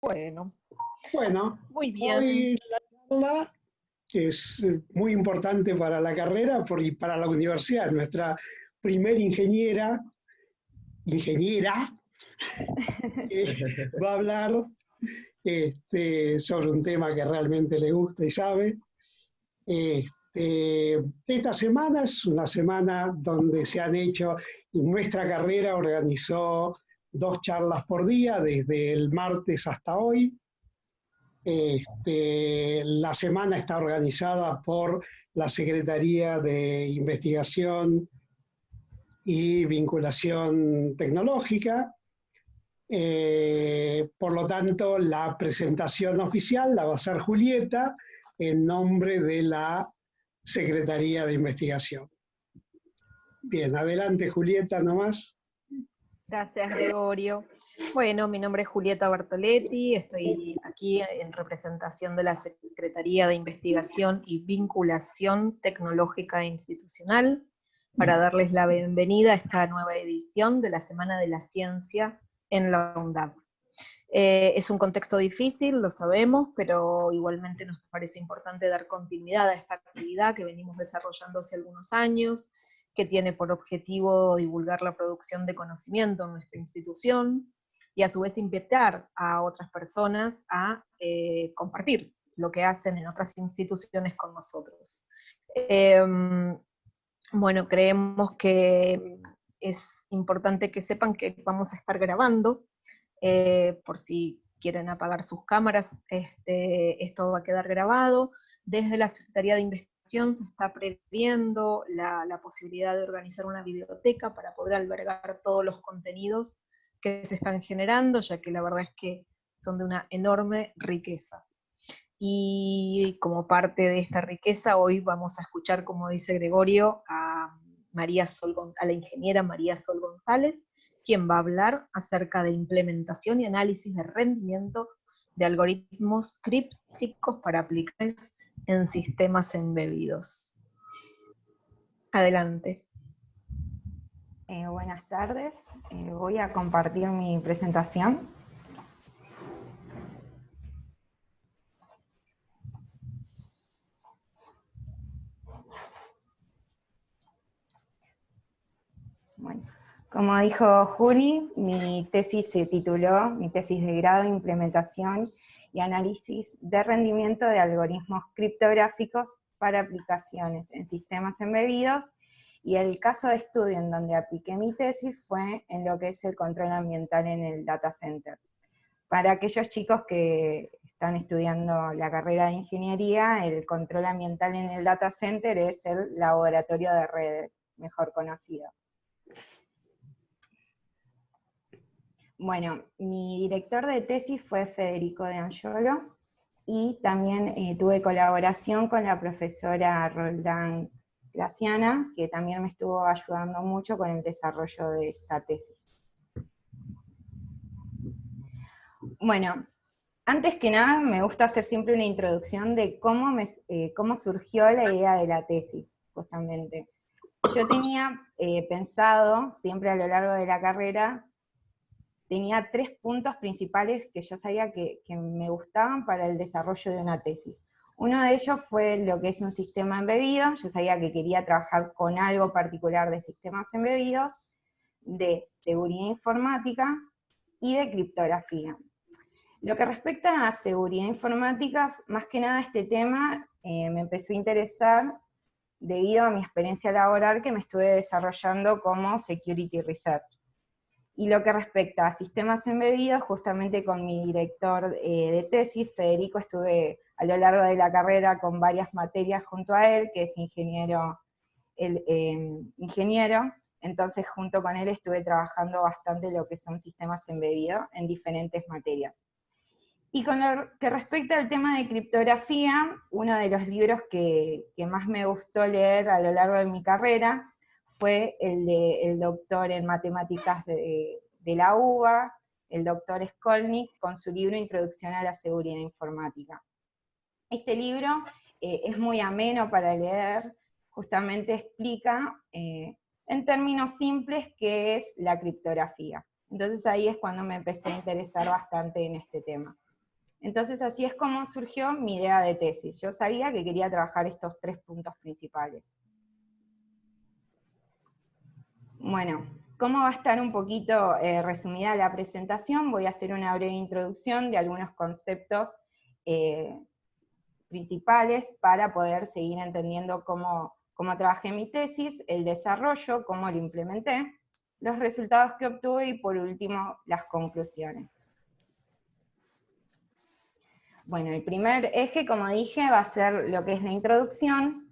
Bueno, Bueno, muy bien. hoy la charla es muy importante para la carrera y para la universidad. Nuestra primer ingeniera, va a hablar sobre un tema que realmente le gusta y sabe. Esta semana es una semana donde se han hecho, nuestra carrera organizó 2 charlas por día, desde el martes hasta hoy. La semana está organizada por la Secretaría de Investigación y Vinculación Tecnológica. Por lo tanto, la presentación oficial la va a hacer Julieta en nombre de la Secretaría de Investigación. Bien, adelante Julieta nomás. Gracias, Gregorio. Bueno, mi nombre es Julieta Bertoletti, estoy aquí en representación de la Secretaría de Investigación y Vinculación Tecnológica e Institucional para darles la bienvenida a esta nueva edición de la Semana de la Ciencia en la UNDAB. Es un contexto difícil, lo sabemos, pero igualmente nos parece importante dar continuidad a esta actividad que venimos desarrollando hace algunos años, que tiene por objetivo divulgar la producción de conocimiento en nuestra institución, y a su vez invitar a otras personas a compartir lo que hacen en otras instituciones con nosotros. Bueno, creemos que es importante que sepan que vamos a estar grabando, por si quieren apagar sus cámaras, esto va a quedar grabado. Desde la Secretaría de Investigación se está previendo la posibilidad de organizar una biblioteca para poder albergar todos los contenidos que se están generando, ya que la verdad es que son de una enorme riqueza. Y como parte de esta riqueza, hoy vamos a escuchar, como dice Gregorio, a la ingeniera María Sol González, quien va a hablar acerca de implementación y análisis de rendimiento de algoritmos crípticos para aplicaciones en sistemas embebidos. Adelante. Buenas tardes, voy a compartir mi presentación. Bueno, como dijo Juli, mi tesis se tituló, mi tesis de grado, Implementación y Análisis de Rendimiento de Algoritmos Criptográficos para Aplicaciones en Sistemas Embebidos, y el caso de estudio en donde apliqué mi tesis fue en lo que es el control ambiental en el data center. Para aquellos chicos que están estudiando la carrera de ingeniería, el control ambiental en el data center es el laboratorio de redes, mejor conocido. Bueno, mi director de tesis fue Federico De Angiolo, y también tuve colaboración con la profesora Roldán Graciana, que también me estuvo ayudando mucho con el desarrollo de esta tesis. Bueno, antes que nada me gusta hacer siempre una introducción de cómo surgió la idea de la tesis, justamente. Yo tenía pensado, siempre a lo largo de la carrera, tenía 3 puntos principales que yo sabía que me gustaban para el desarrollo de una tesis. Uno de ellos fue lo que es un sistema embebido. Yo sabía que quería trabajar con algo particular de sistemas embebidos, de seguridad informática y de criptografía. Lo que respecta a seguridad informática, más que nada este tema me empezó a interesar debido a mi experiencia laboral que me estuve desarrollando como Security Research. Y lo que respecta a sistemas embebidos, justamente con mi director de tesis, Federico, estuve a lo largo de la carrera con varias materias junto a él, que es ingeniero, entonces junto con él estuve trabajando bastante lo que son sistemas embebidos en diferentes materias. Y con lo que respecta al tema de criptografía, uno de los libros que más me gustó leer a lo largo de mi carrera fue el doctor en matemáticas de la UBA, el doctor Skolnick, con su libro Introducción a la Seguridad Informática. Este libro es muy ameno para leer, justamente explica en términos simples qué es la criptografía. Entonces ahí es cuando me empecé a interesar bastante en este tema. Entonces así es como surgió mi idea de tesis. Yo sabía que quería trabajar estos 3 puntos principales. Bueno, ¿cómo va a estar un poquito resumida la presentación? Voy a hacer una breve introducción de algunos conceptos principales para poder seguir entendiendo cómo trabajé mi tesis, el desarrollo, cómo lo implementé, los resultados que obtuve y por último las conclusiones. Bueno, el primer eje, como dije, va a ser lo que es la introducción,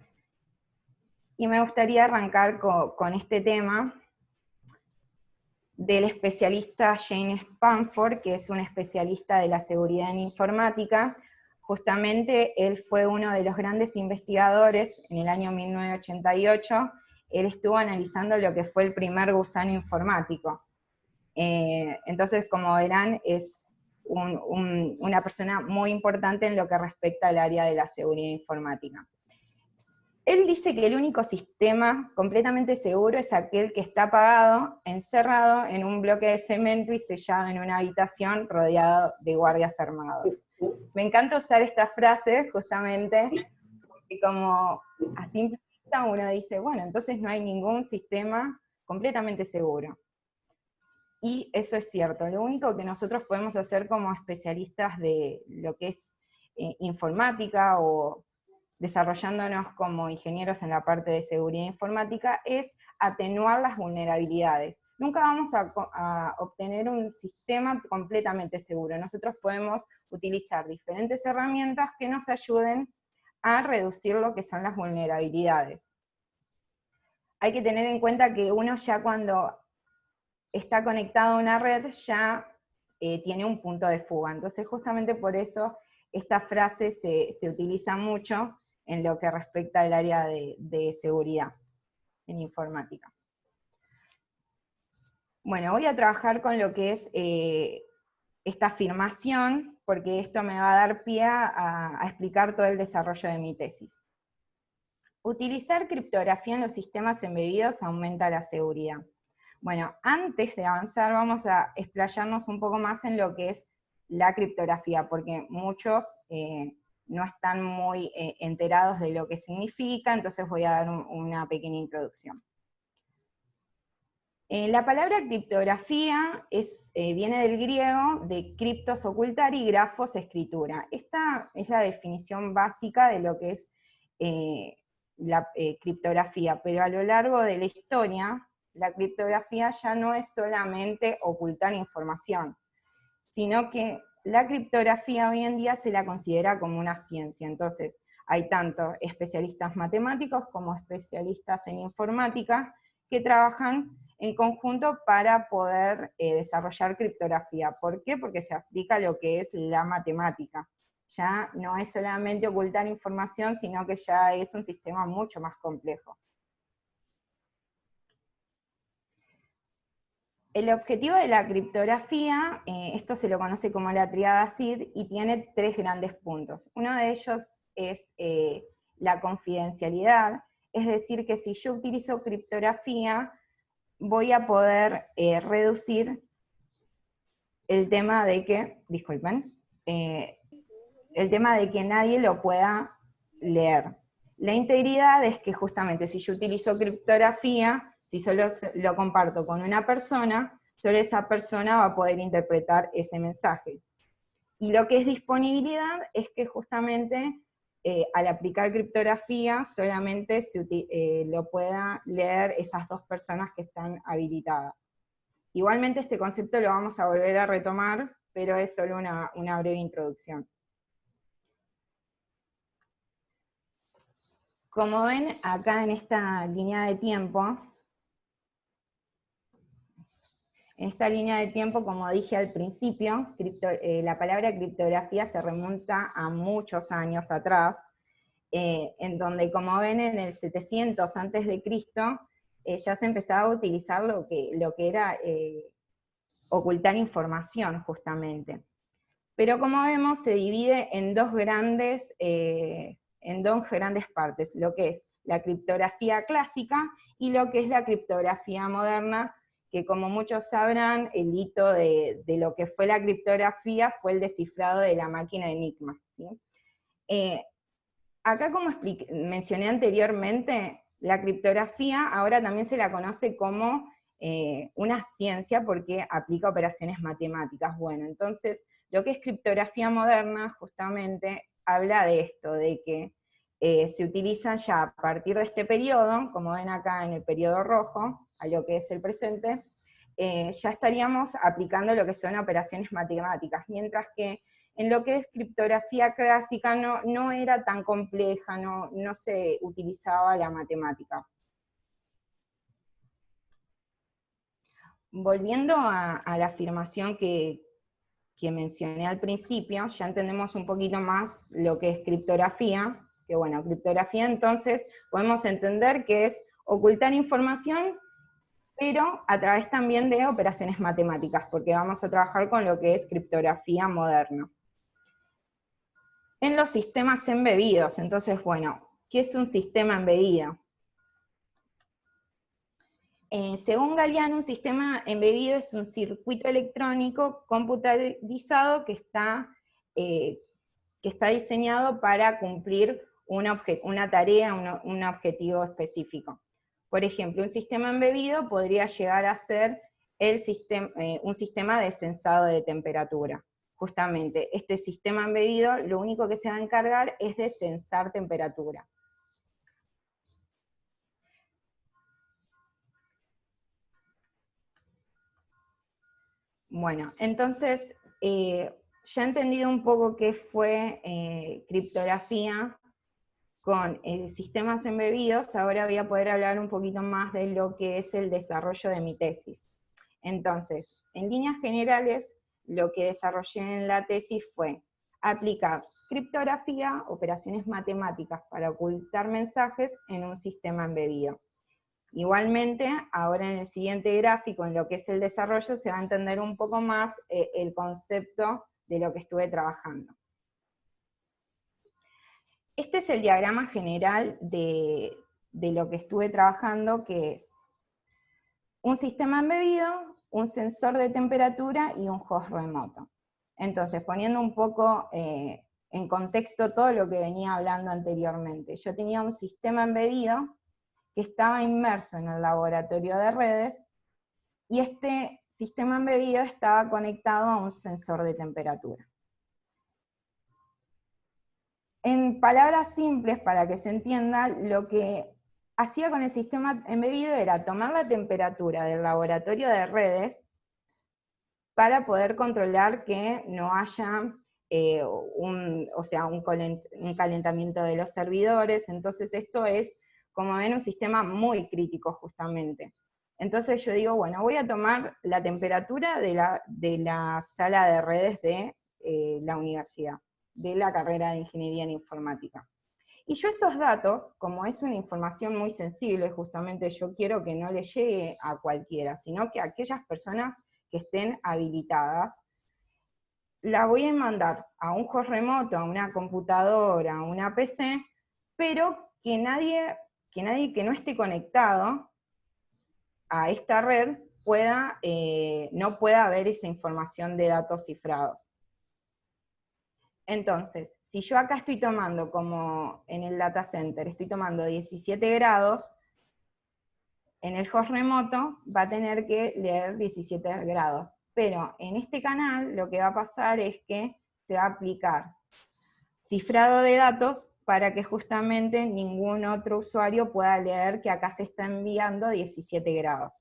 y me gustaría arrancar con este tema del especialista James Spanford, que es un especialista de la seguridad en informática. Justamente él fue uno de los grandes investigadores en el año 1988, él estuvo analizando lo que fue el primer gusano informático. Entonces, como verán, es una persona muy importante en lo que respecta al área de la seguridad informática. Él dice que el único sistema completamente seguro es aquel que está apagado, encerrado en un bloque de cemento y sellado en una habitación rodeado de guardias armados. Me encanta usar esta frase justamente porque como a simple vista uno dice, bueno, entonces no hay ningún sistema completamente seguro. Y eso es cierto, lo único que nosotros podemos hacer como especialistas de lo que es informática o desarrollándonos como ingenieros en la parte de seguridad informática es atenuar las vulnerabilidades. Nunca vamos a obtener un sistema completamente seguro. Nosotros podemos utilizar diferentes herramientas que nos ayuden a reducir lo que son las vulnerabilidades. Hay que tener en cuenta que uno ya cuando está conectado a una red ya tiene un punto de fuga. Entonces justamente por eso esta frase se utiliza mucho en lo que respecta al área de seguridad en informática. Bueno, voy a trabajar con lo que es esta afirmación, porque esto me va a dar pie a explicar todo el desarrollo de mi tesis. Utilizar criptografía en los sistemas embebidos aumenta la seguridad. Bueno, antes de avanzar vamos a explayarnos un poco más en lo que es la criptografía, porque muchos no están muy enterados de lo que significa, entonces voy a dar una pequeña introducción. La palabra criptografía viene del griego de criptos ocultar y grafos escritura. Esta es la definición básica de lo que es la criptografía, pero a lo largo de la historia, la criptografía ya no es solamente ocultar información, sino que la criptografía hoy en día se la considera como una ciencia. Entonces, hay tanto especialistas matemáticos como especialistas en informática que trabajan en conjunto para poder desarrollar criptografía. ¿Por qué? Porque se aplica lo que es la matemática. Ya no es solamente ocultar información, sino que ya es un sistema mucho más complejo. El objetivo de la criptografía, esto se lo conoce como la tríada SID, y tiene 3 grandes puntos. Uno de ellos es la confidencialidad, es decir, que si yo utilizo criptografía, voy a poder reducir el tema de que, disculpen, el tema de que nadie lo pueda leer. La integridad es que justamente si yo utilizo criptografía, si solo lo comparto con una persona, solo esa persona va a poder interpretar ese mensaje. Y lo que es disponibilidad es que justamente al aplicar criptografía solamente lo puedan leer esas 2 personas que están habilitadas. Igualmente este concepto lo vamos a volver a retomar, pero es solo una breve introducción. Como ven acá en esta línea de tiempo, como dije al principio, la palabra criptografía se remonta a muchos años atrás, en donde, como ven, en el 700 a.C., ya se empezaba a utilizar lo que era ocultar información, justamente. Pero como vemos, se divide en dos grandes partes, lo que es la criptografía clásica y lo que es la criptografía moderna, que como muchos sabrán, el hito de lo que fue la criptografía fue el descifrado de la máquina Enigma, ¿sí? Acá, como mencioné anteriormente, la criptografía ahora también se la conoce como una ciencia porque aplica operaciones matemáticas. Bueno, entonces, lo que es criptografía moderna justamente habla de esto, de que se utiliza ya a partir de este periodo, como ven acá en el periodo rojo, a lo que es el presente, ya estaríamos aplicando lo que son operaciones matemáticas, mientras que en lo que es criptografía clásica no era tan compleja, no se utilizaba la matemática. Volviendo a la afirmación que mencioné al principio, ya entendemos un poquito más lo que es criptografía, que bueno, criptografía entonces podemos entender que es ocultar información, pero a través también de operaciones matemáticas, porque vamos a trabajar con lo que es criptografía moderna. En los sistemas embebidos, entonces, bueno, ¿qué es un sistema embebido? Según Galiano, un sistema embebido es un circuito electrónico computarizado que está diseñado para cumplir una tarea, un objetivo específico. Por ejemplo, un sistema embebido podría llegar a ser un sistema de sensado de temperatura. Justamente, este sistema embebido lo único que se va a encargar es de sensar temperatura. Bueno, entonces, ya he entendido un poco qué fue criptografía con sistemas embebidos, ahora voy a poder hablar un poquito más de lo que es el desarrollo de mi tesis. Entonces, en líneas generales, lo que desarrollé en la tesis fue aplicar criptografía, operaciones matemáticas para ocultar mensajes en un sistema embebido. Igualmente, ahora en el siguiente gráfico, en lo que es el desarrollo, se va a entender un poco más el concepto de lo que estuve trabajando. Este es el diagrama general de lo que estuve trabajando, que es un sistema embebido, un sensor de temperatura y un host remoto. Entonces, poniendo un poco en contexto todo lo que venía hablando anteriormente, yo tenía un sistema embebido que estaba inmerso en el laboratorio de redes, y este sistema embebido estaba conectado a un sensor de temperatura. En palabras simples, para que se entienda, lo que hacía con el sistema embebido era tomar la temperatura del laboratorio de redes para poder controlar que no haya un calentamiento de los servidores. Entonces esto es, como ven, un sistema muy crítico justamente. Entonces yo digo, bueno, voy a tomar la temperatura de la sala de redes de la universidad, de la carrera de Ingeniería en Informática. Y yo esos datos, como es una información muy sensible, justamente yo quiero que no le llegue a cualquiera, sino que a aquellas personas que estén habilitadas, la voy a mandar a un host remoto, a una computadora, a una PC, pero que nadie que no esté conectado a esta red no pueda ver esa información de datos cifrados. Entonces, si yo acá estoy tomando, como en el data center, estoy tomando 17 grados, en el host remoto va a tener que leer 17 grados. Pero en este canal lo que va a pasar es que se va a aplicar cifrado de datos para que justamente ningún otro usuario pueda leer que acá se está enviando 17 grados.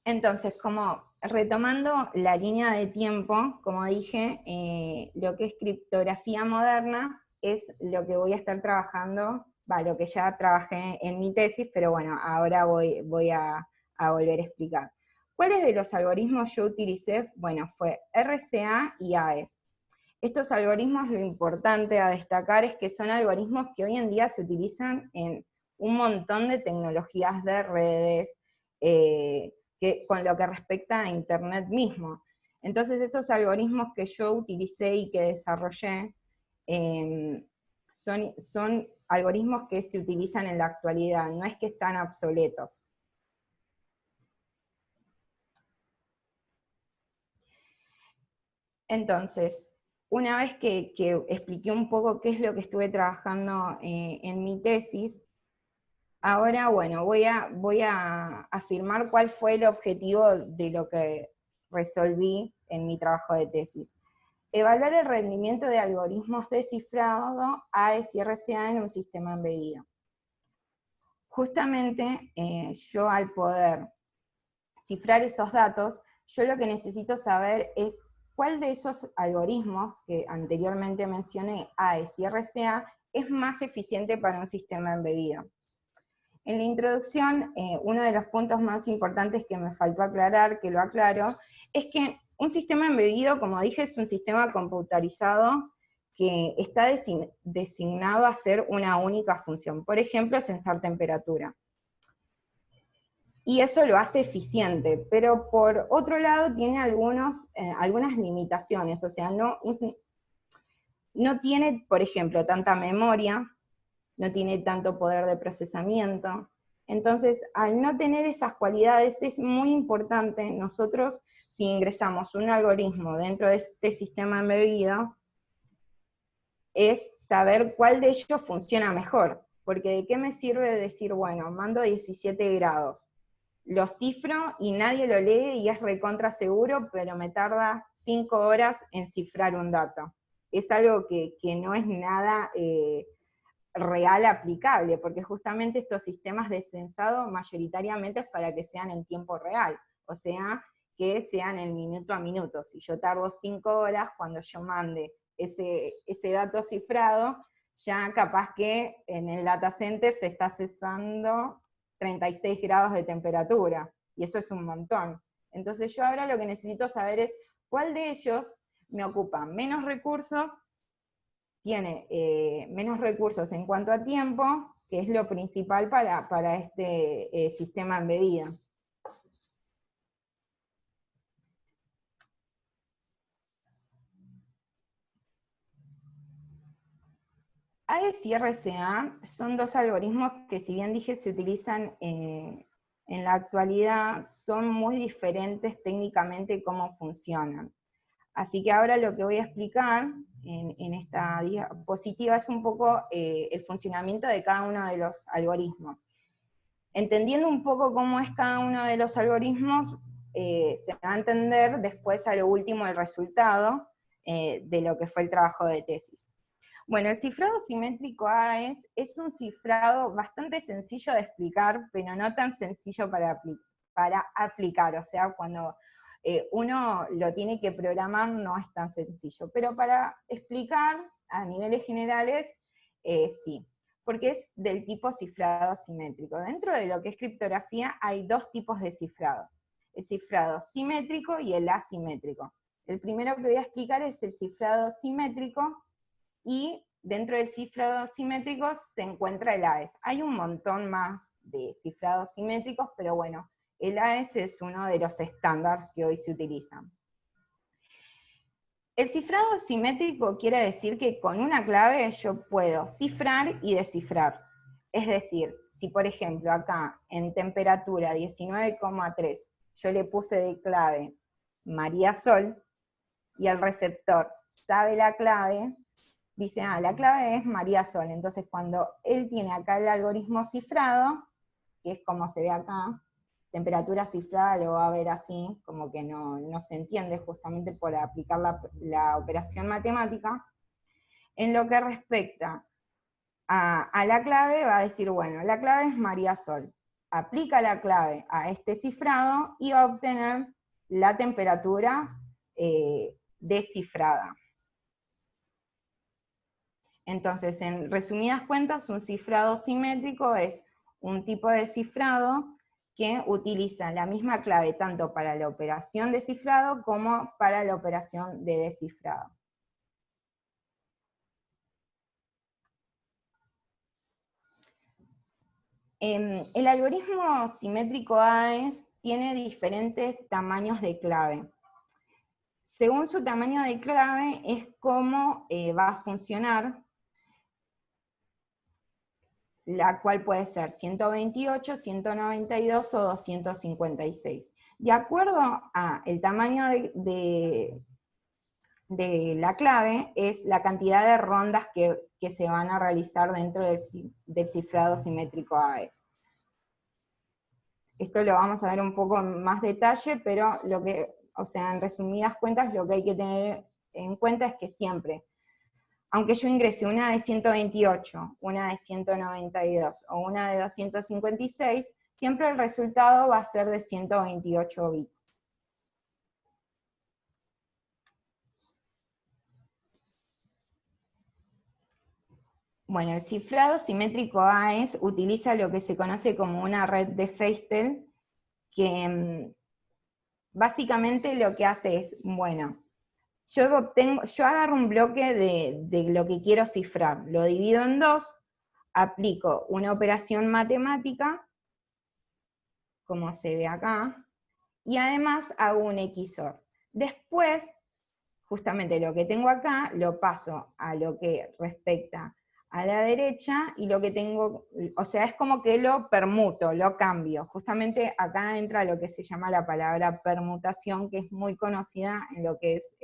Entonces, como retomando la línea de tiempo, como dije, lo que es criptografía moderna es lo que voy a estar trabajando, lo que ya trabajé en mi tesis, pero bueno, ahora voy a volver a explicar. ¿Cuáles de los algoritmos yo utilicé? Bueno, fue RCA y AES. Estos algoritmos, lo importante a destacar es que son algoritmos que hoy en día se utilizan en un montón de tecnologías de redes, con lo que respecta a Internet mismo. Entonces estos algoritmos que yo utilicé y que desarrollé son algoritmos que se utilizan en la actualidad, no es que están obsoletos. Entonces, una vez que expliqué un poco qué es lo que estuve trabajando en mi tesis, ahora, bueno, voy a afirmar cuál fue el objetivo de lo que resolví en mi trabajo de tesis. Evaluar el rendimiento de algoritmos de cifrado AES y RCA en un sistema embebido. Justamente yo al poder cifrar esos datos, yo lo que necesito saber es cuál de esos algoritmos que anteriormente mencioné, AES y RCA, es más eficiente para un sistema embebido. En la introducción, uno de los puntos más importantes que me faltó aclarar, que lo aclaro, es que un sistema embebido, como dije, es un sistema computarizado que está designado a hacer una única función. Por ejemplo, sensar temperatura. Y eso lo hace eficiente, pero por otro lado tiene algunas limitaciones, o sea, no tiene, por ejemplo, tanta memoria, no tiene tanto poder de procesamiento. Entonces, al no tener esas cualidades, es muy importante nosotros, si ingresamos un algoritmo dentro de este sistema embebido, es saber cuál de ellos funciona mejor. Porque ¿de qué me sirve decir, bueno, mando 17 grados? Lo cifro y nadie lo lee y es recontra seguro, pero me tarda 5 horas en cifrar un dato. Es algo que no es nada real aplicable, porque justamente estos sistemas de censado mayoritariamente es para que sean en tiempo real, o sea, que sean en minuto a minuto. Si yo tardo 5 horas, cuando yo mande ese dato cifrado, ya capaz que en el data center se está cesando 36 grados de temperatura, y eso es un montón. Entonces yo ahora lo que necesito saber es cuál de ellos me ocupa menos recursos, tiene menos recursos en cuanto a tiempo, que es lo principal para este sistema embebido. AES y RCA son dos algoritmos que, si bien dije se utilizan en la actualidad, son muy diferentes técnicamente cómo funcionan. Así que ahora lo que voy a explicar en esta diapositiva es un poco el funcionamiento de cada uno de los algoritmos. Entendiendo un poco cómo es cada uno de los algoritmos, se va a entender después a lo último el resultado de lo que fue el trabajo de tesis. Bueno, el cifrado simétrico AES es un cifrado bastante sencillo de explicar, pero no tan sencillo para aplicar, o sea, cuando uno lo tiene que programar no es tan sencillo, pero para explicar a niveles generales, sí, porque es del tipo cifrado simétrico. Dentro de lo que es criptografía hay dos tipos de cifrado, el cifrado simétrico y el asimétrico. El primero que voy a explicar es el cifrado simétrico, y dentro del cifrado simétrico se encuentra el AES. Hay un montón más de cifrados simétricos, pero bueno, el AES es uno de los estándares que hoy se utilizan. El cifrado simétrico quiere decir que con una clave yo puedo cifrar y descifrar. Es decir, si por ejemplo acá en temperatura 19,3 yo le puse de clave María Sol, y el receptor sabe la clave, dice, la clave es María Sol. Entonces cuando él tiene acá el algoritmo cifrado, que es como se ve acá, temperatura cifrada lo va a ver así, como que no se entiende justamente por aplicar la operación matemática. En lo que respecta a la clave, va a decir, bueno, la clave es María Sol. Aplica la clave a este cifrado y va a obtener la temperatura descifrada. Entonces, en resumidas cuentas, un cifrado simétrico es un tipo de cifrado que utiliza la misma clave tanto para la operación de cifrado como para la operación de descifrado. El algoritmo simétrico AES tiene diferentes tamaños de clave. Según su tamaño de clave es cómo va a funcionar. la cual puede ser 128, 192 o 256. De acuerdo a el tamaño de la clave, es la cantidad de rondas que se van a realizar dentro del cifrado simétrico AES. Esto lo vamos a ver un poco en más detalle, pero en resumidas cuentas, lo que hay que tener en cuenta es que siempre, aunque yo ingrese una de 128, una de 192 o una de 256, siempre el resultado va a ser de 128 bits. Bueno, el cifrado simétrico AES utiliza lo que se conoce como una red de Feistel, que básicamente lo que hace es, bueno, yo agarro un bloque de lo que quiero cifrar, lo divido en dos, aplico una operación matemática, como se ve acá, y además hago un XOR. Después, justamente lo que tengo acá, lo paso a lo que respecta a la derecha, y lo que tengo, o sea, es como que lo permuto, lo cambio. Justamente acá entra lo que se llama la palabra permutación, que es muy conocida en lo que es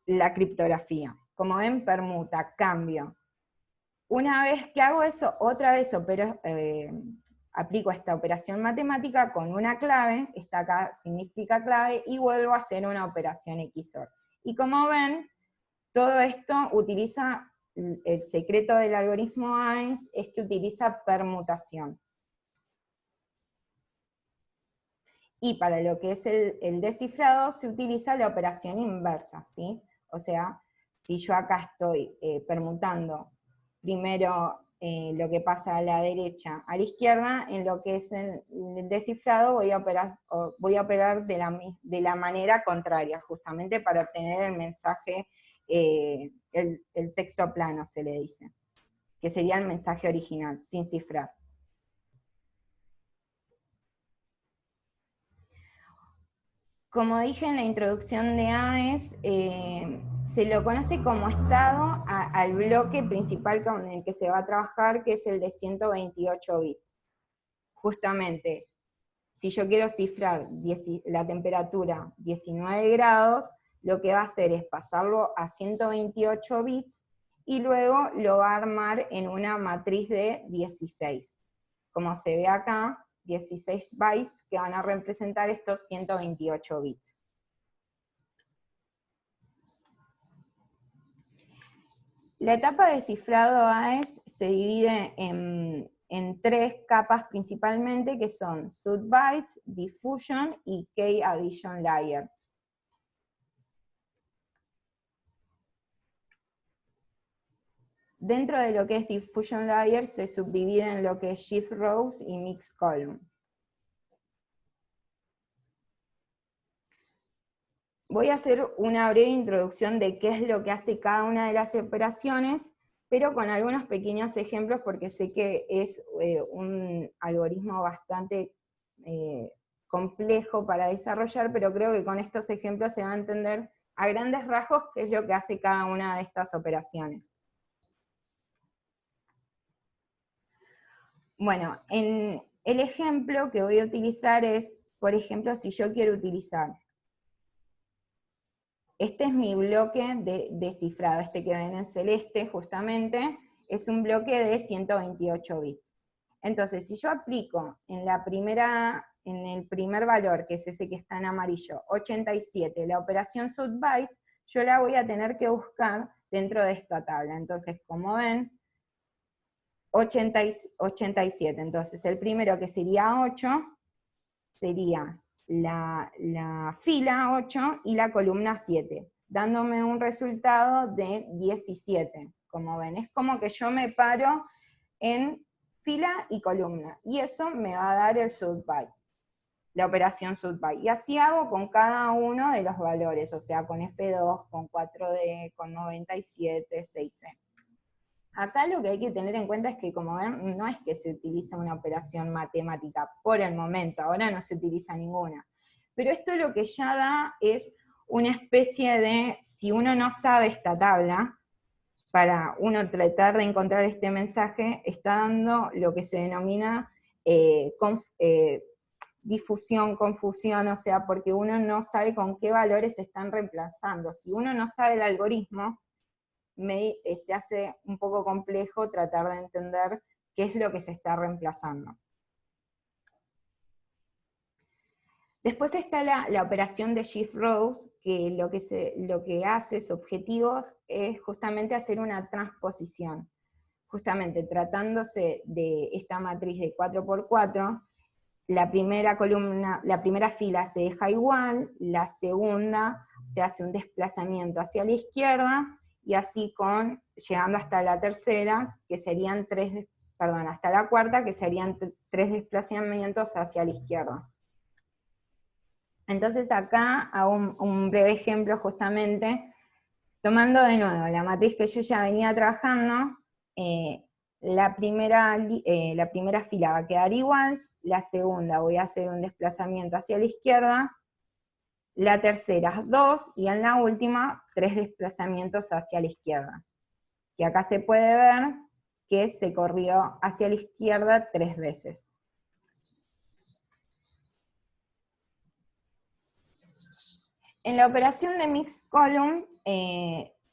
la criptografía. Como ven, permuta, cambio. Una vez que hago eso, otra vez aplico esta operación matemática con una clave, esta acá significa clave, y vuelvo a hacer una operación XOR. Y como ven, todo esto utiliza, el secreto del algoritmo AES es que utiliza permutación. Y para lo que es el descifrado se utiliza la operación inversa, ¿sí? O sea, si yo acá estoy permutando primero lo que pasa a la derecha a la izquierda, en lo que es el descifrado voy a operar de la manera contraria, justamente para obtener el mensaje, el texto plano se le dice, que sería el mensaje original, sin cifrar. Como dije en la introducción de AES, se lo conoce como estado al bloque principal con el que se va a trabajar, que es el de 128 bits. Justamente, si yo quiero cifrar la temperatura 19 grados, lo que va a hacer es pasarlo a 128 bits, y luego lo va a armar en una matriz de 16. Como se ve acá, 16 bytes que van a representar estos 128 bits. La etapa de cifrado AES se divide en tres capas principalmente, que son subbytes, diffusion y key addition layer. Dentro de lo que es diffusion layer se subdivide en lo que es shift rows y mix column. Voy a hacer una breve introducción de qué es lo que hace cada una de las operaciones, pero con algunos pequeños ejemplos, porque sé que es un algoritmo bastante complejo para desarrollar, pero creo que con estos ejemplos se va a entender a grandes rasgos qué es lo que hace cada una de estas operaciones. Bueno, el ejemplo que voy a utilizar es, por ejemplo, si yo quiero utilizar, este es mi bloque de cifrado, este que ven en celeste justamente, es un bloque de 128 bits. Entonces, si yo aplico en el primer valor, que es ese que está en amarillo, 87, la operación subbytes, yo la voy a tener que buscar dentro de esta tabla. Entonces, como ven, 87, entonces el primero, que sería 8, sería la fila 8 y la columna 7, dándome un resultado de 17, como ven. Es como que yo me paro en fila y columna, y eso me va a dar el subbyte, la operación subbyte. Y así hago con cada uno de los valores, o sea, con F2, con 4D, con 97, 6C. Acá lo que hay que tener en cuenta es que, como ven, no es que se utilice una operación matemática por el momento, ahora no se utiliza ninguna. Pero esto lo que ya da es una especie de, si uno no sabe esta tabla, para uno tratar de encontrar este mensaje, está dando lo que se denomina difusión, confusión, o sea, porque uno no sabe con qué valores se están reemplazando. Si uno no sabe el algoritmo, se hace un poco complejo tratar de entender qué es lo que se está reemplazando. Después está la operación de shift rows, que lo que hace, su objetivo es justamente hacer una transposición. Justamente tratándose de esta matriz de 4×4, la primera fila se deja igual, la segunda se hace un desplazamiento hacia la izquierda, y así llegando hasta la tercera, que serían hasta la cuarta, que serían 3 desplazamientos hacia la izquierda. Entonces acá hago un breve ejemplo justamente, tomando de nuevo la matriz que yo ya venía trabajando, la primera fila va a quedar igual, la segunda voy a hacer un desplazamiento hacia la izquierda, la tercera 2, y en la última 3 desplazamientos hacia la izquierda. Que acá se puede ver que se corrió hacia la izquierda 3 veces. En la operación de mixed column,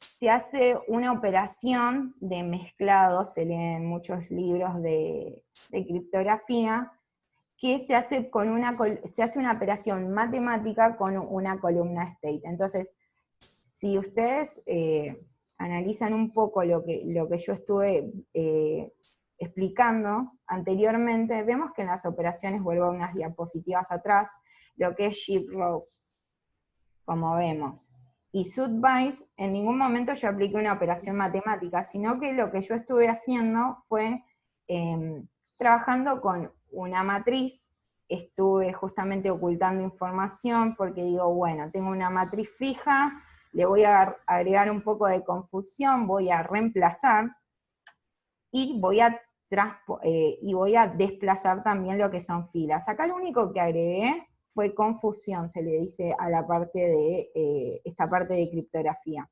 se hace una operación de mezclado, se lee en muchos libros de criptografía, que se hace una operación matemática con una columna state. Entonces, si ustedes analizan un poco lo que yo estuve explicando anteriormente, vemos que en las operaciones, vuelvo a unas diapositivas atrás, lo que es shift row, como vemos, y subvice, en ningún momento yo apliqué una operación matemática, sino que lo que yo estuve haciendo fue trabajando con una matriz, estuve justamente ocultando información, porque digo, bueno, tengo una matriz fija, le voy a agregar un poco de confusión, voy a reemplazar, y voy a desplazar también lo que son filas. Acá lo único que agregué fue confusión, se le dice a la parte de esta parte de criptografía.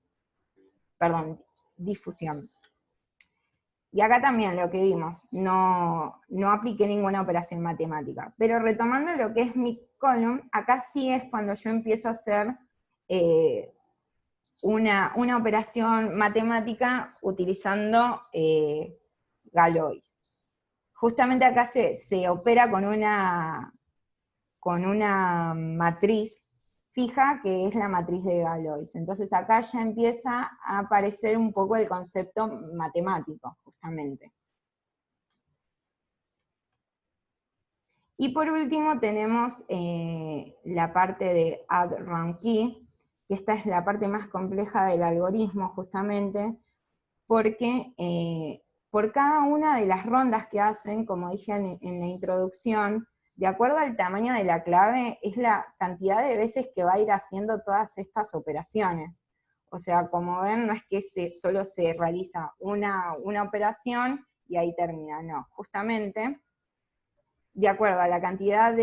Perdón, difusión. Y acá también lo que vimos, no apliqué ninguna operación matemática. Pero retomando lo que es mi column, acá sí es cuando yo empiezo a hacer una operación matemática utilizando Galois. Justamente acá se opera con una matriz fija, que es la matriz de Galois. Entonces acá ya empieza a aparecer un poco el concepto matemático, justamente. Y por último tenemos la parte de add round key, que esta es la parte más compleja del algoritmo, justamente, porque por cada una de las rondas que hacen, como dije en la introducción, de acuerdo al tamaño de la clave, es la cantidad de veces que va a ir haciendo todas estas operaciones. O sea, como ven, no es que solo se realiza una operación y ahí termina, no. Justamente, de acuerdo a la cantidad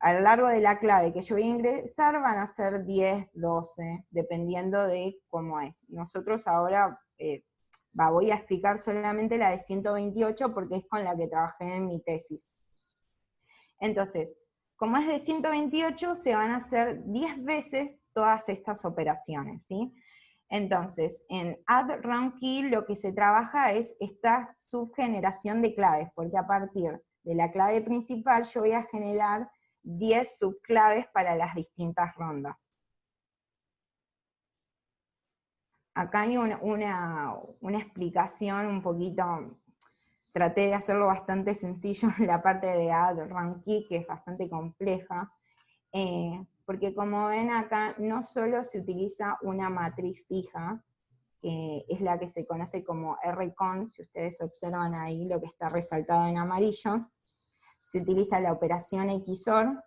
a lo largo de la clave que yo voy a ingresar, van a ser 10, 12, dependiendo de cómo es. Nosotros ahora voy a explicar solamente la de 128 porque es con la que trabajé en mi tesis. Entonces, como es de 128, se van a hacer 10 veces todas estas operaciones, ¿sí? Entonces, en add round key lo que se trabaja es esta subgeneración de claves, porque a partir de la clave principal yo voy a generar 10 subclaves para las distintas rondas. Acá hay una explicación un poquito, traté de hacerlo bastante sencillo en la parte de add round key, que es bastante compleja, porque como ven acá, no solo se utiliza una matriz fija, que es la que se conoce como RCON, si ustedes observan ahí lo que está resaltado en amarillo, se utiliza la operación XOR,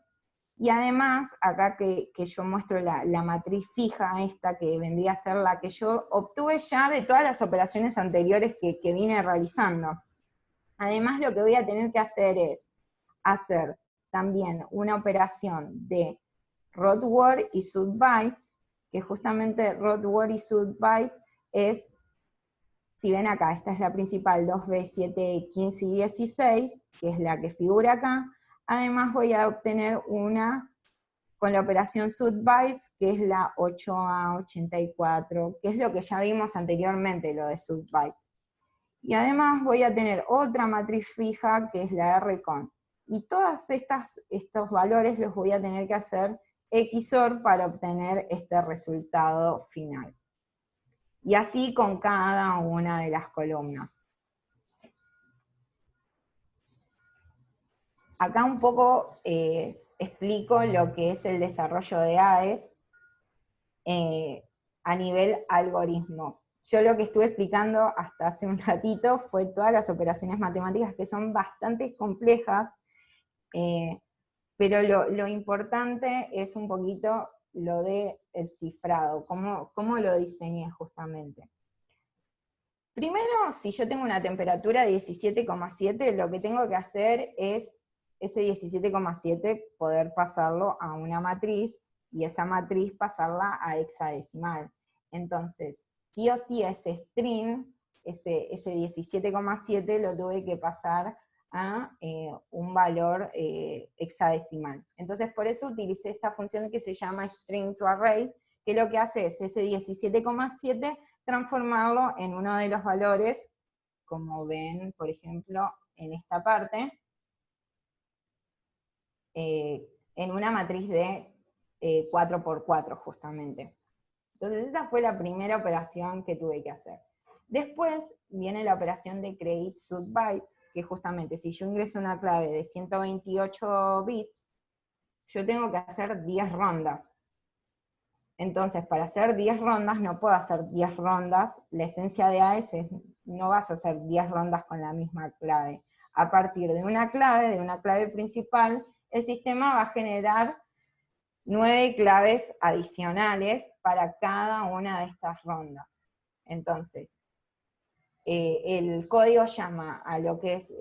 y además, acá que yo muestro la matriz fija, esta que vendría a ser la que yo obtuve ya de todas las operaciones anteriores que vine realizando. Además, lo que voy a tener que hacer es hacer también una operación de ROT word y SUBbyte, que justamente ROT word y SUBbyte es, si ven acá, esta es la principal, 2B, 7, 15 y 16, que es la que figura acá. Además voy a obtener una con la operación SUBbytes, que es la 8A84, que es lo que ya vimos anteriormente, lo de SUBbyte. Y además voy a tener otra matriz fija, que es la RCON. Y todos estos valores los voy a tener que hacer XOR para obtener este resultado final. Y así con cada una de las columnas. Acá un poco explico lo que es el desarrollo de AES a nivel algoritmo. Yo lo que estuve explicando hasta hace un ratito fue todas las operaciones matemáticas que son bastante complejas, pero lo importante es un poquito lo del cifrado, cómo lo diseñé justamente. Primero, si yo tengo una temperatura de 17,7, lo que tengo que hacer es ese 17,7 poder pasarlo a una matriz, y esa matriz pasarla a hexadecimal. Entonces, sí o sí ese string, ese 17,7 lo tuve que pasar a un valor hexadecimal. Entonces por eso utilicé esta función que se llama string to array, que lo que hace es ese 17,7 transformarlo en uno de los valores, como ven, por ejemplo, en esta parte, en una matriz de 4×4 justamente. Entonces esa fue la primera operación que tuve que hacer. Después viene la operación de create SUBbytes, que justamente si yo ingreso una clave de 128 bits, yo tengo que hacer 10 rondas. Entonces, para hacer 10 rondas, no puedo hacer 10 rondas. La esencia de AES es, no vas a hacer 10 rondas con la misma clave. A partir de una clave principal, el sistema va a generar 9 claves adicionales para cada una de estas rondas. Entonces, el código llama a lo que es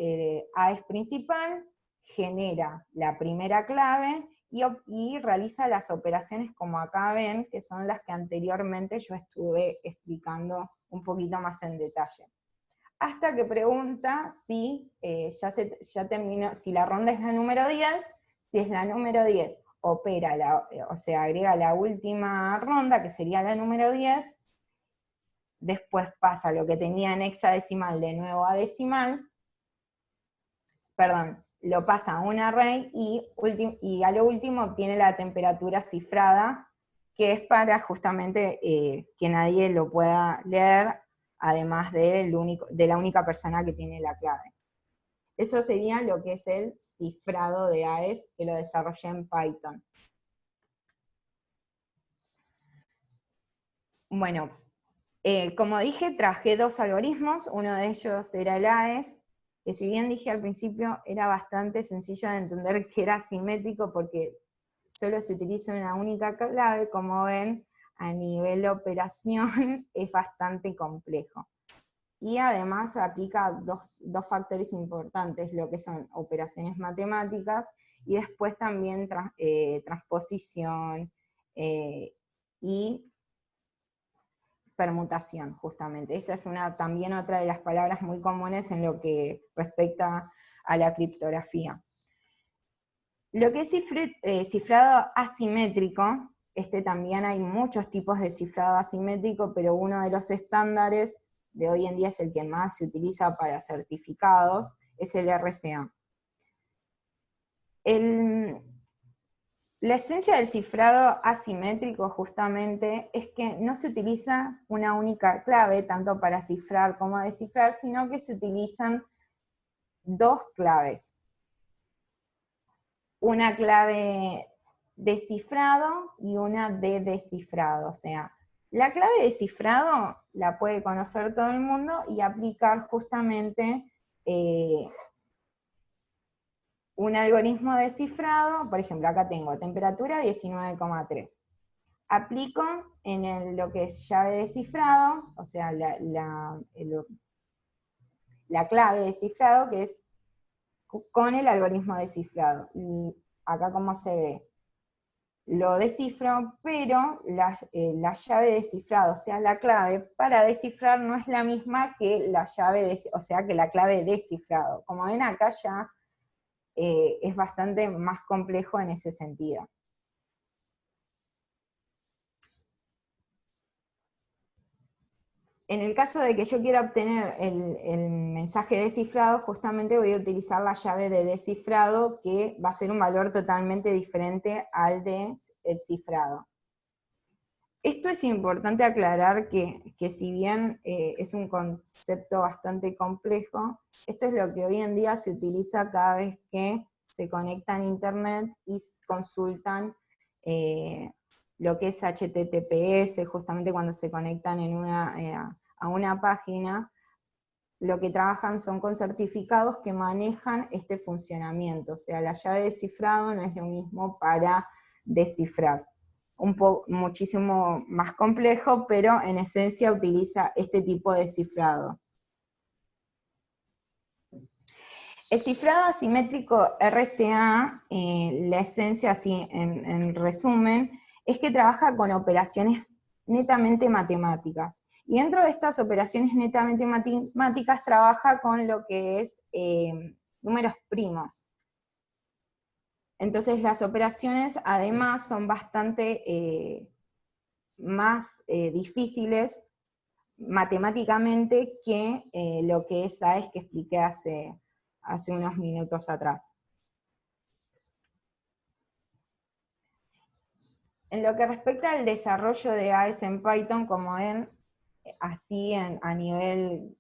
AES principal, genera la primera clave, y realiza las operaciones como acá ven, que son las que anteriormente yo estuve explicando un poquito más en detalle. Hasta que pregunta si ya terminó, si la ronda es la número 10, si es la número 10, opera, o sea, agrega la última ronda, que sería la número 10, después pasa lo que tenía en hexadecimal de nuevo a decimal, perdón, lo pasa a un array y a lo último obtiene la temperatura cifrada, que es para justamente que nadie lo pueda leer, además de la única persona que tiene la clave. Eso sería lo que es el cifrado de AES, que lo desarrollé en Python. Bueno, como dije, traje 2 algoritmos, uno de ellos era el AES, que si bien dije al principio, era bastante sencillo de entender que era asimétrico porque solo se utiliza una única clave, como ven, a nivel de operación es bastante complejo. Y además aplica dos factores importantes, lo que son operaciones matemáticas, y después también transposición y permutación, justamente. Esa es también otra de las palabras muy comunes en lo que respecta a la criptografía. Lo que es cifrado asimétrico, también hay muchos tipos de cifrado asimétrico, pero uno de los estándares de hoy en día es el que más se utiliza para certificados, es el RCA. La esencia del cifrado asimétrico justamente es que no se utiliza una única clave, tanto para cifrar como descifrar, sino que se utilizan 2 claves. Una clave de cifrado y una de descifrado. O sea, la clave de cifrado la puede conocer todo el mundo y aplicar justamente un algoritmo de cifrado. Por ejemplo, acá tengo temperatura 19,3. Aplico en lo que es llave de cifrado, o sea, la clave de cifrado, que es con el algoritmo de cifrado. Y acá como se ve, lo descifro, pero la llave de cifrado, o sea, la clave para descifrar no es la misma que la llave, o sea, que la clave de cifrado. Como ven acá ya es bastante más complejo en ese sentido. En el caso de que yo quiera obtener el mensaje descifrado, justamente voy a utilizar la llave de descifrado, que va a ser un valor totalmente diferente al del cifrado. Esto es importante aclarar que si bien es un concepto bastante complejo, esto es lo que hoy en día se utiliza cada vez que se conectan a internet y consultan lo que es HTTPS, justamente cuando se conectan a una página, lo que trabajan son con certificados que manejan este funcionamiento, o sea, la llave de cifrado no es lo mismo para descifrar. Muchísimo más complejo, pero en esencia utiliza este tipo de cifrado. El cifrado asimétrico RSA, la esencia, así en resumen, es que trabaja con operaciones netamente matemáticas. Y dentro de estas operaciones netamente matemáticas trabaja con lo que es números primos. Entonces las operaciones además son bastante más difíciles matemáticamente que lo que es AES que expliqué hace unos minutos atrás. En lo que respecta al desarrollo de AES en Python, como ven, así a nivel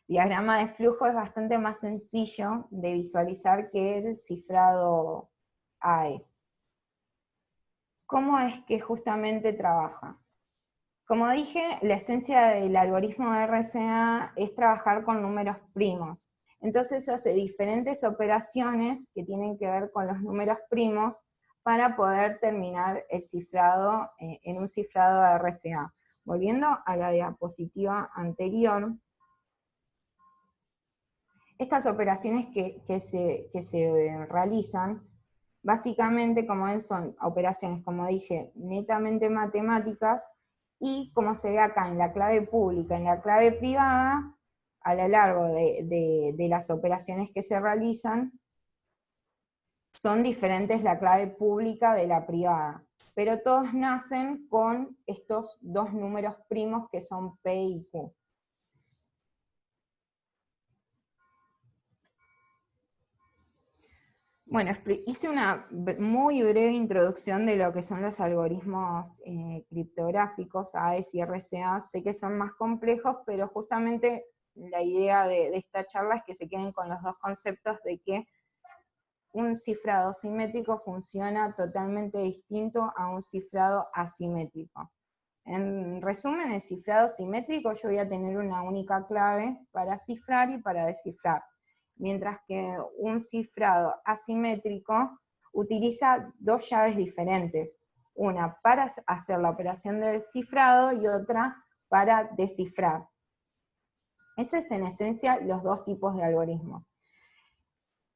diagrama de flujo es bastante más sencillo de visualizar que el cifrado AES. ¿Cómo es que justamente trabaja? Como dije, la esencia del algoritmo de RSA es trabajar con números primos. Entonces hace diferentes operaciones que tienen que ver con los números primos para poder terminar el cifrado en un cifrado de RSA. Volviendo a la diapositiva anterior, estas operaciones que se realizan, básicamente, como ven, son operaciones, como dije, netamente matemáticas, y como se ve acá en la clave pública, en la clave privada, a lo largo de las operaciones que se realizan, son diferentes la clave pública de la privada, pero todos nacen con estos dos números primos que son P y Q. Bueno, hice una muy breve introducción de lo que son los algoritmos criptográficos, AES y RSA. Sé que son más complejos, pero justamente la idea de esta charla es que se queden con los dos conceptos de que un cifrado simétrico funciona totalmente distinto a un cifrado asimétrico. En resumen, el cifrado simétrico yo voy a tener una única clave para cifrar y para descifrar, mientras que un cifrado asimétrico utiliza dos llaves diferentes, una para hacer la operación de cifrado y otra para descifrar. Eso es en esencia los dos tipos de algoritmos.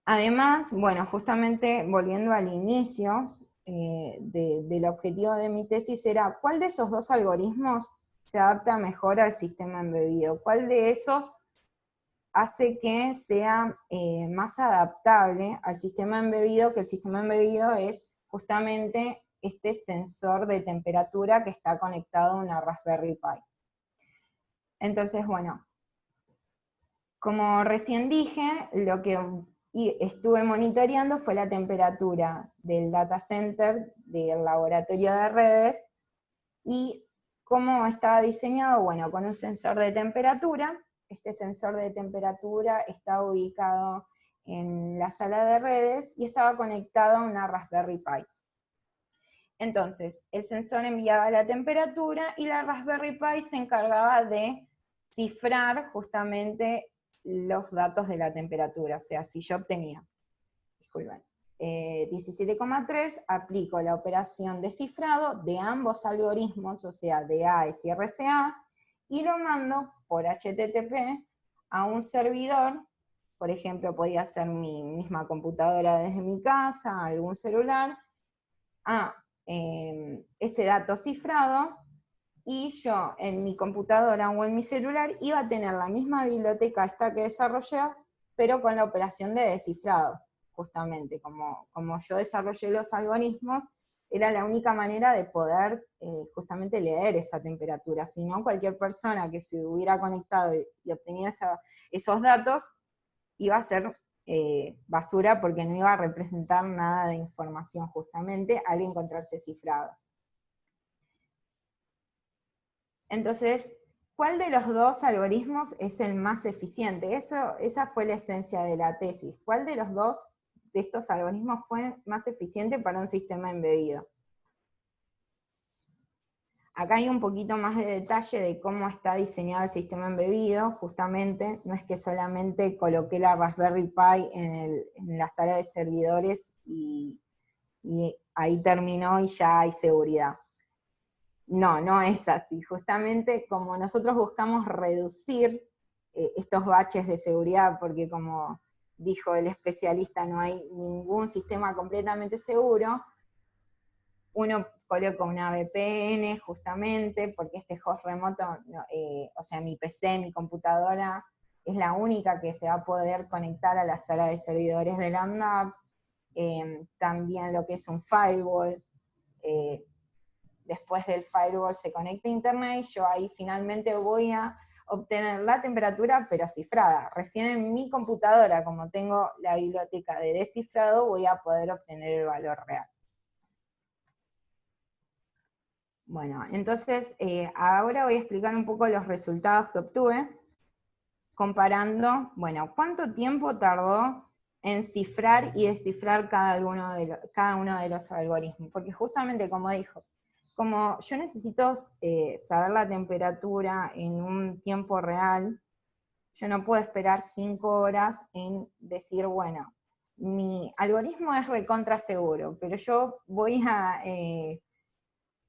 Además, bueno, justamente volviendo al inicio del objetivo de mi tesis era, ¿cuál de esos dos algoritmos se adapta mejor al sistema embebido? ¿Cuál de esos hace que sea más adaptable al sistema embebido, que el sistema embebido es justamente este sensor de temperatura que está conectado a una Raspberry Pi? Entonces, bueno, como recién dije, lo que estuve monitoreando fue la temperatura del data center, del laboratorio de redes, y cómo estaba diseñado, bueno, con un sensor de temperatura. Este sensor de temperatura está ubicado en la sala de redes y estaba conectado a una Raspberry Pi. Entonces, el sensor enviaba la temperatura y la Raspberry Pi se encargaba de cifrar justamente los datos de la temperatura. O sea, si yo obtenía, disculpen, 17,3, aplico la operación de cifrado de ambos algoritmos, o sea, de AES y RSA, y lo mando por HTTP a un servidor. Por ejemplo, podía ser mi misma computadora desde mi casa, algún celular, a ese dato cifrado, y yo en mi computadora o en mi celular iba a tener la misma biblioteca esta que desarrollé, pero con la operación de descifrado, justamente. Como yo desarrollé los algoritmos, era la única manera de poder justamente leer esa temperatura. Si no, cualquier persona que se hubiera conectado y obtenía esos datos, iba a ser basura, porque no iba a representar nada de información justamente al encontrarse cifrado. Entonces, ¿cuál de los dos algoritmos es el más eficiente? Esa fue la esencia de la tesis. ¿Cuál de los dos de estos algoritmos fue más eficiente para un sistema embebido? Acá hay un poquito más de detalle de cómo está diseñado el sistema embebido, justamente. No es que solamente coloqué la Raspberry Pi en la sala de servidores y ahí terminó y ya hay seguridad. No, no es así. Justamente como nosotros buscamos reducir estos baches de seguridad, porque como dijo el especialista, no hay ningún sistema completamente seguro, uno coloca una VPN justamente, porque este host remoto, o sea, mi PC, mi computadora, es la única que se va a poder conectar a la sala de servidores de la ANDAP, también lo que es un firewall. Después del firewall se conecta a internet, y yo ahí finalmente voy a obtener la temperatura, pero cifrada. Recién en mi computadora, como tengo la biblioteca de descifrado, voy a poder obtener el valor real. Bueno, entonces ahora voy a explicar un poco los resultados que obtuve, comparando, bueno, cuánto tiempo tardó en cifrar y descifrar cada uno de los algoritmos, porque justamente como dijo, como yo necesito saber la temperatura en un tiempo real, yo no puedo esperar 5 horas en decir, bueno, mi algoritmo es recontra seguro, pero yo voy a,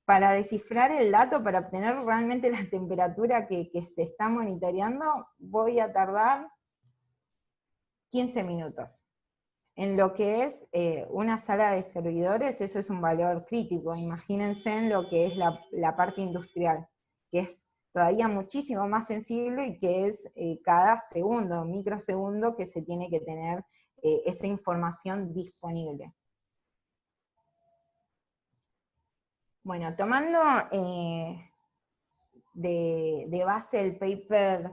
para descifrar el dato, para obtener realmente la temperatura que se está monitoreando, voy a tardar 15 minutos. En lo que es una sala de servidores, eso es un valor crítico. Imagínense en lo que es la parte industrial, que es todavía muchísimo más sensible, y que es cada segundo, microsegundo, que se tiene que tener esa información disponible. Bueno, tomando de base el paper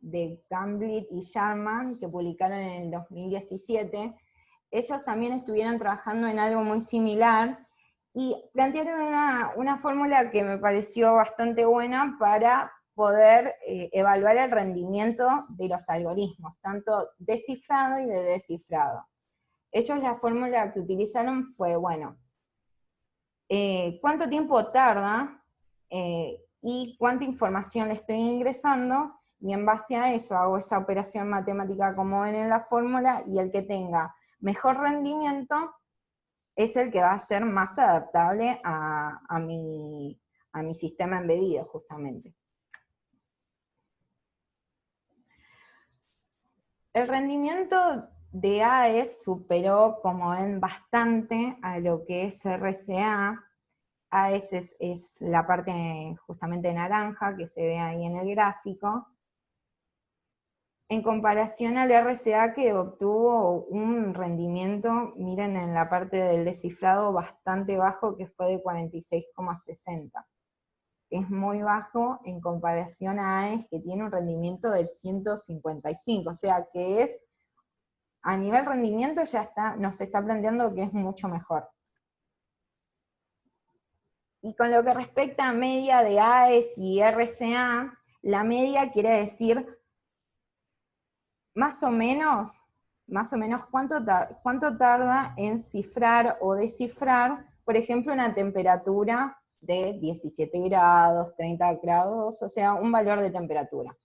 de Gamblitt y Sharman, que publicaron en el 2017, ellos también estuvieron trabajando en algo muy similar, y plantearon una fórmula que me pareció bastante buena para poder evaluar el rendimiento de los algoritmos, tanto de cifrado y de descifrado. Ellos la fórmula que utilizaron fue, bueno, cuánto tiempo tarda y cuánta información le estoy ingresando, y en base a eso hago esa operación matemática como ven en la fórmula, y el que tenga mejor rendimiento es el que va a ser más adaptable a mi sistema embebido, justamente. El rendimiento de AES superó, como ven, bastante a lo que es RCA. AES es la parte justamente naranja que se ve ahí en el gráfico, en comparación al RCA, que obtuvo un rendimiento, miren en la parte del descifrado, bastante bajo, que fue de 46,60. Es muy bajo en comparación a AES, que tiene un rendimiento del 155, o sea que es, a nivel rendimiento ya nos está planteando que es mucho mejor. Y con lo que respecta a media de AES y RCA, la media quiere decir más o menos cuánto tarda en cifrar o descifrar, por ejemplo, una temperatura de 17 grados, 30 grados, o sea, un valor de temperatura.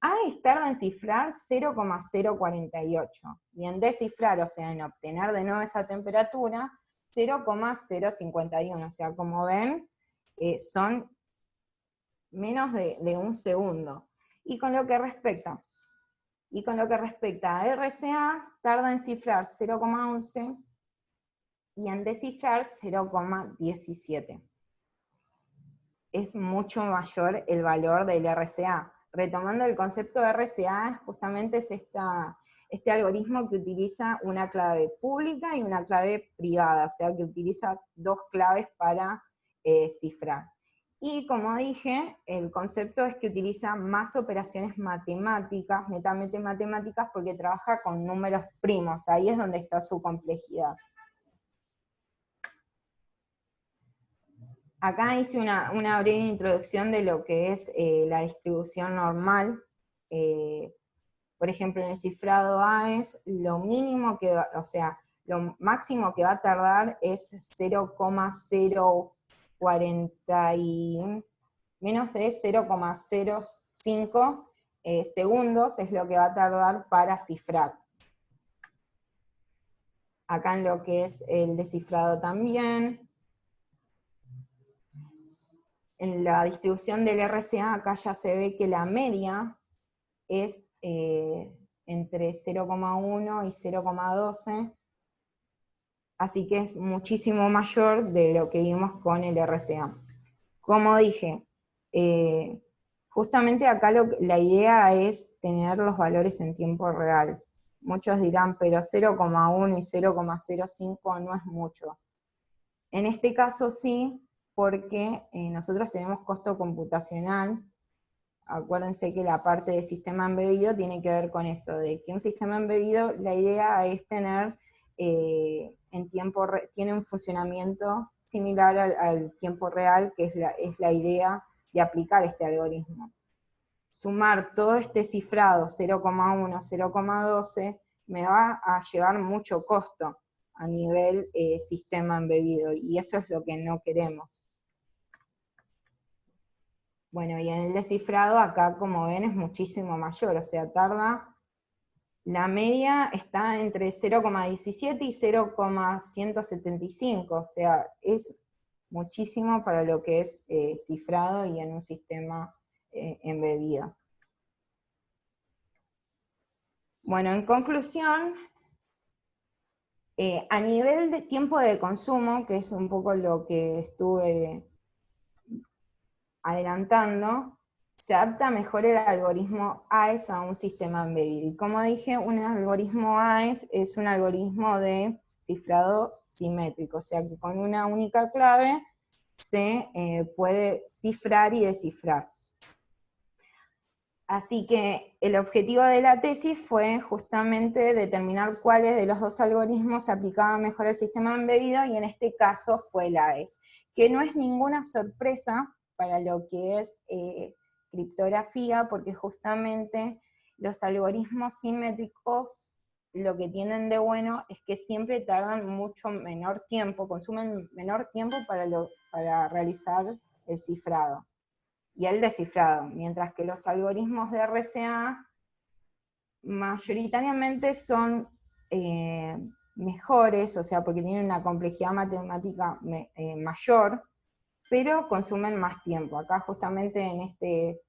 AES tarda en cifrar 0,048, y en descifrar, o sea, en obtener de nuevo esa temperatura, 0,051, o sea, como ven, son menos de un segundo. Y con lo que respecta a RCA, tarda en cifrar 0,11, y en descifrar 0,17. Es mucho mayor el valor del RCA. Retomando el concepto de RCA, justamente es este algoritmo que utiliza una clave pública y una clave privada, o sea que utiliza dos claves para cifrar. Y como dije, el concepto es que utiliza más operaciones matemáticas, netamente matemáticas, porque trabaja con números primos, ahí es donde está su complejidad. Acá hice una breve introducción de lo que es la distribución normal. Por ejemplo, en el cifrado AES, lo mínimo que va, o sea, lo máximo que va a tardar es 0,040 y menos de 0,05 segundos es lo que va a tardar para cifrar. Acá en lo que es el descifrado también. En la distribución del RCA, acá ya se ve que la media es entre 0,1 y 0,12, así que es muchísimo mayor de lo que vimos con el RCA. Como dije, justamente acá la idea es tener los valores en tiempo real. Muchos dirán, pero 0,1 y 0,05 no es mucho. En este caso sí, porque nosotros tenemos costo computacional. Acuérdense que la parte del sistema embebido tiene que ver con eso, de que un sistema embebido, la idea es tener tiene un funcionamiento similar al tiempo real, que es la idea de aplicar este algoritmo. Sumar todo este cifrado 0,1, 0,12, me va a llevar mucho costo a nivel sistema embebido, y eso es lo que no queremos. Bueno, y en el descifrado acá, como ven, es muchísimo mayor, o sea, la media está entre 0,17 y 0,175, o sea, es muchísimo para lo que es cifrado y en un sistema embebido. Bueno, en conclusión, a nivel de tiempo de consumo, que es un poco lo que estuve adelantando, se adapta mejor el algoritmo AES a un sistema embebido. Y como dije, un algoritmo AES es un algoritmo de cifrado simétrico, o sea que con una única clave se puede cifrar y descifrar. Así que el objetivo de la tesis fue justamente determinar cuáles de los dos algoritmos se aplicaban mejor al sistema embebido, y en este caso fue el AES, que no es ninguna sorpresa para lo que es criptografía, porque justamente los algoritmos simétricos lo que tienen de bueno es que siempre tardan mucho menor tiempo, consumen menor tiempo para realizar el cifrado y el descifrado, mientras que los algoritmos de RCA mayoritariamente son mejores, o sea, porque tienen una complejidad matemática mayor, pero consumen más tiempo. Acá justamente en este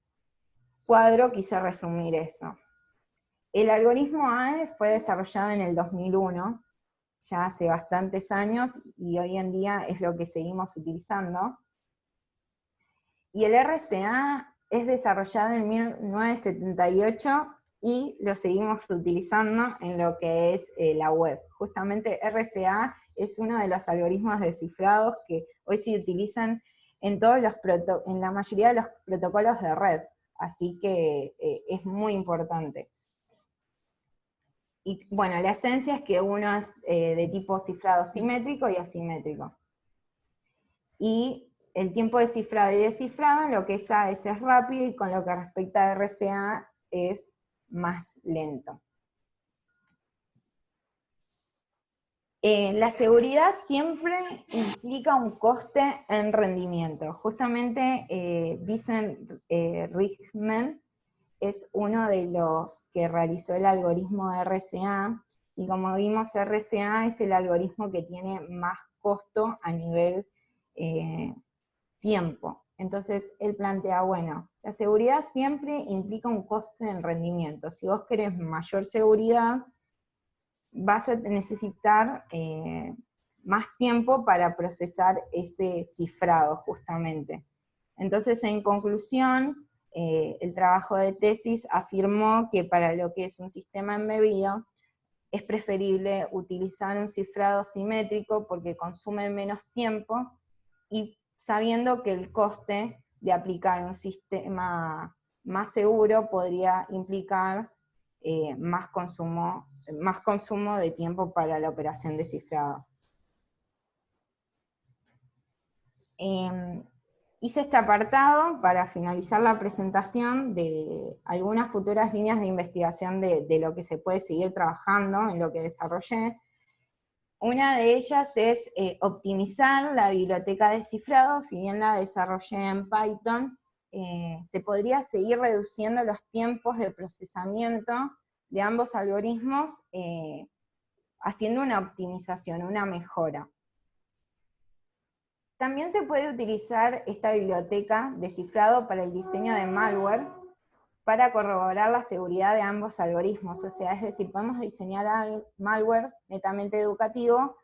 cuadro quise resumir eso. El algoritmo AES fue desarrollado en el 2001, ya hace bastantes años, y hoy en día es lo que seguimos utilizando. Y el RCA es desarrollado en 1978 y lo seguimos utilizando en lo que es la web. Justamente RCA es uno de los algoritmos descifrados que hoy se utilizan en la mayoría de los protocolos de red, así que es muy importante. Y bueno, la esencia es que uno es de tipo cifrado simétrico y asimétrico. Y el tiempo de cifrado y descifrado, lo que es AES es rápido, y con lo que respecta a RCA es más lento. La seguridad siempre implica un coste en rendimiento. Justamente Vincent Richman es uno de los que realizó el algoritmo de RCA, y como vimos, RCA es el algoritmo que tiene más costo a nivel tiempo. Entonces él plantea, bueno, la seguridad siempre implica un costo en rendimiento. Si vos querés mayor seguridad, vas a necesitar más tiempo para procesar ese cifrado justamente. Entonces, en conclusión, el trabajo de tesis afirmó que para lo que es un sistema embebido, es preferible utilizar un cifrado simétrico porque consume menos tiempo, y sabiendo que el coste de aplicar un sistema más seguro podría implicar más consumo de tiempo para la operación de cifrado. Hice este apartado para finalizar la presentación de algunas futuras líneas de investigación de lo que se puede seguir trabajando, en lo que desarrollé. Una de ellas es optimizar la biblioteca de cifrado. Si bien la desarrollé en Python, se podría seguir reduciendo los tiempos de procesamiento de ambos algoritmos, haciendo una optimización, una mejora. También se puede utilizar esta biblioteca de cifrado para el diseño de malware, para corroborar la seguridad de ambos algoritmos. O sea, es decir, podemos diseñar malware netamente educativo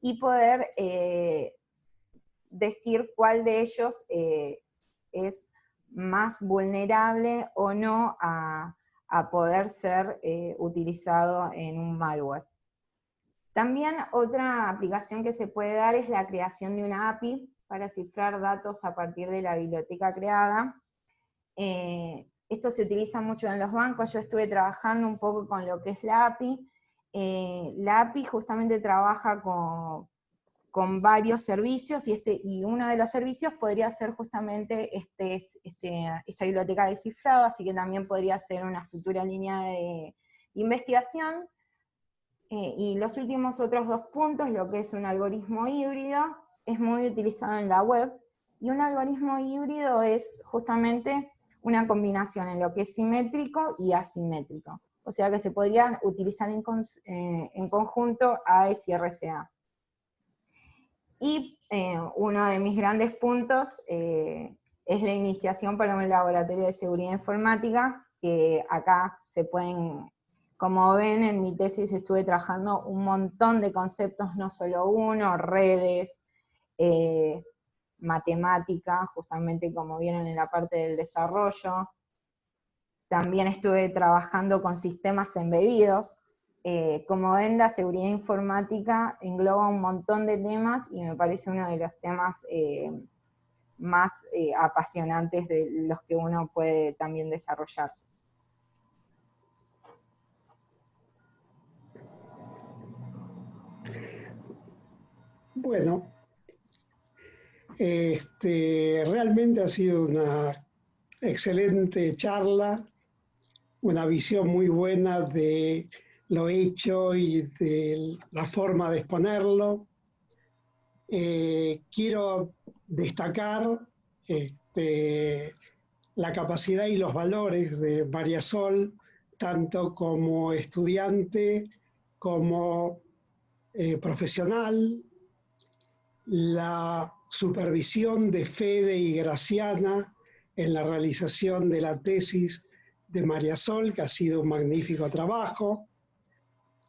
y poder decir cuál de ellos es más vulnerable o no a poder ser utilizado en un malware. También otra aplicación que se puede dar es la creación de una API para cifrar datos a partir de la biblioteca creada. Esto se utiliza mucho en los bancos. Yo estuve trabajando un poco con lo que es la API. La API justamente trabaja con varios servicios, y uno de los servicios podría ser justamente esta biblioteca de cifrado, así que también podría ser una futura línea de investigación. Y los últimos otros 2 puntos, lo que es un algoritmo híbrido, es muy utilizado en la web, y un algoritmo híbrido es justamente una combinación en lo que es simétrico y asimétrico. O sea que se podrían utilizar en conjunto AES y RSA. Y uno de mis grandes puntos es la iniciación para un laboratorio de seguridad informática, que acá se pueden, como ven, en mi tesis estuve trabajando un montón de conceptos, no solo uno, redes, matemática, justamente como vieron en la parte del desarrollo. También estuve trabajando con sistemas embebidos. Como ven, la seguridad informática engloba un montón de temas, y me parece uno de los temas más apasionantes de los que uno puede también desarrollarse. Bueno, realmente ha sido una excelente charla, una visión muy buena de lo hecho y de la forma de exponerlo. Quiero destacar la capacidad y los valores de María Sol, tanto como estudiante como profesional, la supervisión de Fede y Graciana en la realización de la tesis de María Sol, que ha sido un magnífico trabajo,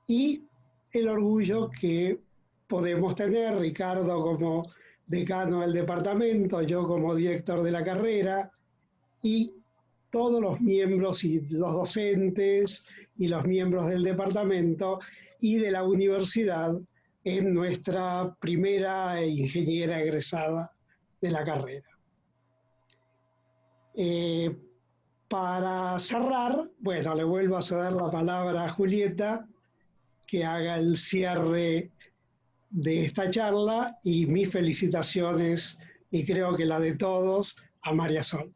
y el orgullo que podemos tener, Ricardo como decano del departamento, yo como director de la carrera, y todos los miembros y los docentes y los miembros del departamento y de la universidad en nuestra primera ingeniera egresada de la carrera. Para cerrar, bueno, le vuelvo a ceder la palabra a Julieta, que haga el cierre de esta charla, y mis felicitaciones, y creo que la de todos, a María Sol.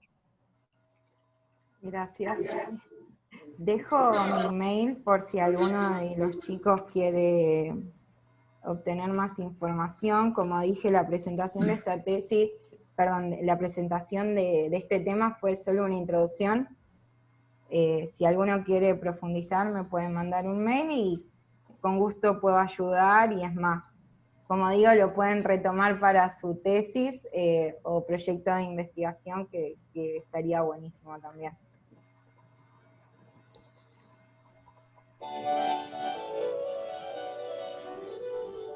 Gracias. Dejo mi mail por si alguno de los chicos quiere obtener más información. Como dije, la presentación de esta tesis, perdón, la presentación de este tema fue solo una introducción. Si alguno quiere profundizar, me pueden mandar un mail y con gusto puedo ayudar, y es más, como digo, lo pueden retomar para su tesis o proyecto de investigación, que estaría buenísimo también.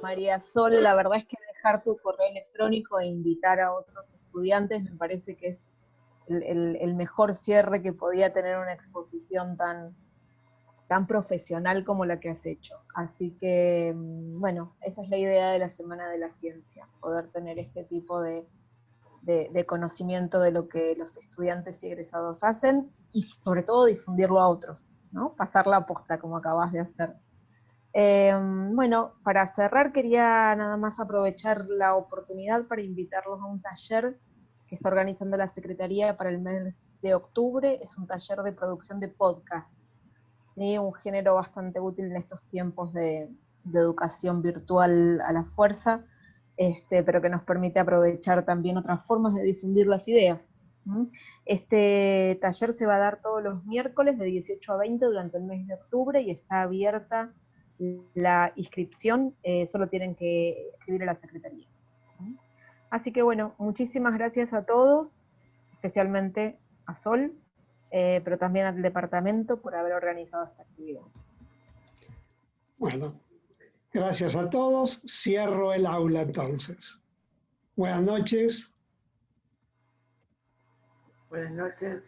María Sol, la verdad es que dejar tu correo electrónico e invitar a otros estudiantes me parece que es el mejor cierre que podía tener una exposición tan profesional como la que has hecho. Así que, bueno, esa es la idea de la Semana de la Ciencia, poder tener este tipo de conocimiento de lo que los estudiantes y egresados hacen y sobre todo difundirlo a otros, ¿no? Pasar la posta como acabas de hacer. Bueno, para cerrar quería nada más aprovechar la oportunidad para invitarlos a un taller que está organizando la Secretaría para el mes de octubre. Es un taller de producción de podcast, ¿sí? Un género bastante útil en estos tiempos de educación virtual a la fuerza, pero que nos permite aprovechar también otras formas de difundir las ideas. Este taller se va a dar todos los miércoles de 18 a 20 durante el mes de octubre y está abierta la inscripción, solo tienen que escribir a la Secretaría. Así que bueno, muchísimas gracias a todos, especialmente a Sol, pero también al departamento por haber organizado esta actividad. Bueno, gracias a todos. Cierro el aula entonces. Buenas noches. Buenas noches.